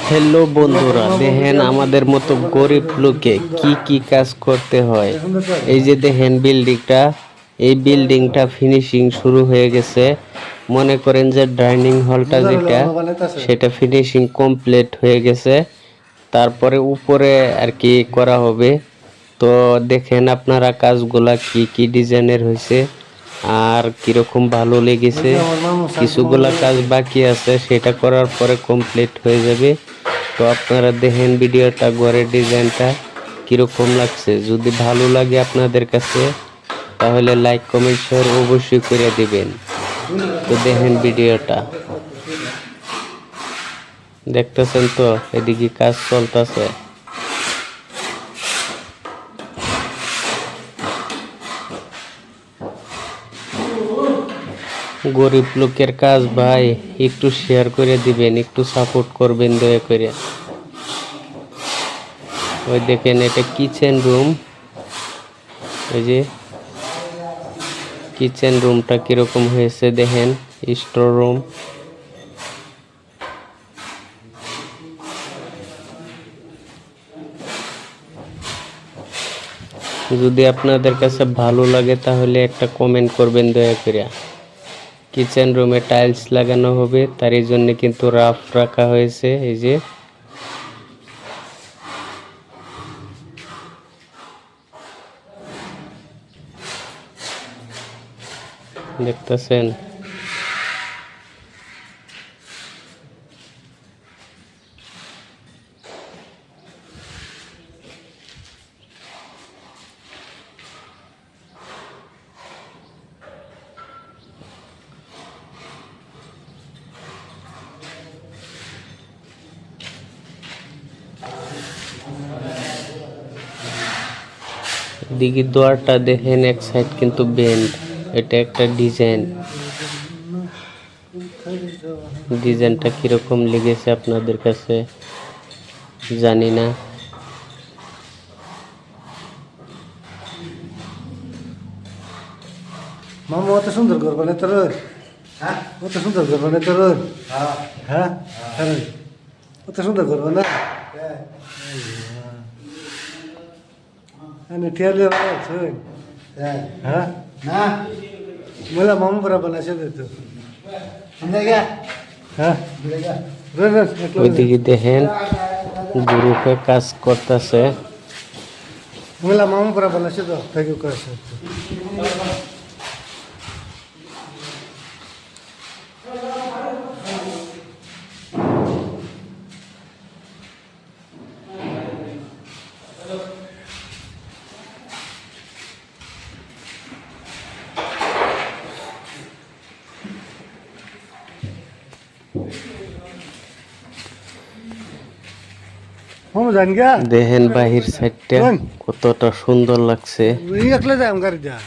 Hello বন্ধুরা, দেখেন আমাদের মতো গরিব লোকে কি কি কাজ করতে হয়। এই যে দেখেন বিল্ডিংটা, এই বিল্ডিংটা ফিনিশিং শুরু হয়ে গেছে। মনে করেন যে ডাইনিং হলটা যেটা, সেটা ফিনিশিং কমপ্লিট হয়ে গেছে। তারপরে উপরে আর কি করা হবে। তো দেখেন আপনারা কাজগুলা কি কি ডিজাইনের হয়েছে আর কিরকম ভালো লেগেছে। কিছুগুলা কাজ বাকি আছে, সেটা করার পরে কমপ্লিট হয়ে যাবে। তো আপনারা দেখেন ভিডিওটা, ঘরের ডিজাইনটা কিরকম লাগছে। যদি ভালো লাগে আপনাদের কাছে তাহলে লাইক কমেন্ট শেয়ার অবশ্যই করে দিবেন। তো দেখেন ভিডিওটা, দেখতেছেন তো এদিকে কাজ চলতেছে। গরিব লোকের কাজ ভাই, একটু শেয়ার করে দিবেন, একটু সাপোর্ট করবেন দয়া করে। ওই দেখেন এটা কিচেন রুম। এই যে কিচেন রুমটা কিরকম হয়েছে দেখেন, স্টোর রুম। যদি আপনাদের কাছে ভালো লাগে তাহলে একটা কমেন্ট করবেন দয়া করে। কিচেন রুমে টাইলস লাগানো হবে, তারই জন্য কিন্তু রাফ রাখা হয়েছে। এই যে দেখতেছেন, দিকে দোয়ারটা দেখেন, এক সাইড কিন্তু বেন্ড। এটা একটা ডিজাইন। ডিজাইনটা কিরকম লেগেছে আপনাদের কাছে জানি না। মামা অত সুন্দর ঘর বানাই তোর, অত সুন্দর ঘর বানাই তোর। হ্যাঁ, অত সুন্দর ঘর বানা। ঠিয়ালে বানাইছো? হ্যাঁ না, मला मामा बरा बनायचे देतो। হ্যাঁ, ওইদিকে দেখেন গ্রুপে কাজ করতেছে। मला मामा बरा बनायचे তো থ্যাংক ইউ করেছে। দেখেন বাহির সাইডটা কতটা সুন্দর লাগছে।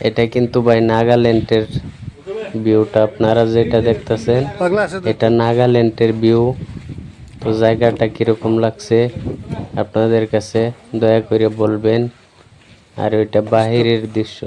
এটা কিন্তু ভাই নাগাল্যান্ডের ভিউটা, আপনারা যেটা দেখতেছেন এটা নাগাল্যান্ডের ভিউ। তো জায়গাটা কিরকম লাগছে আপনাদের কাছে দয়া করে বলবেন। আর ওইটা বাহিরের দৃশ্য।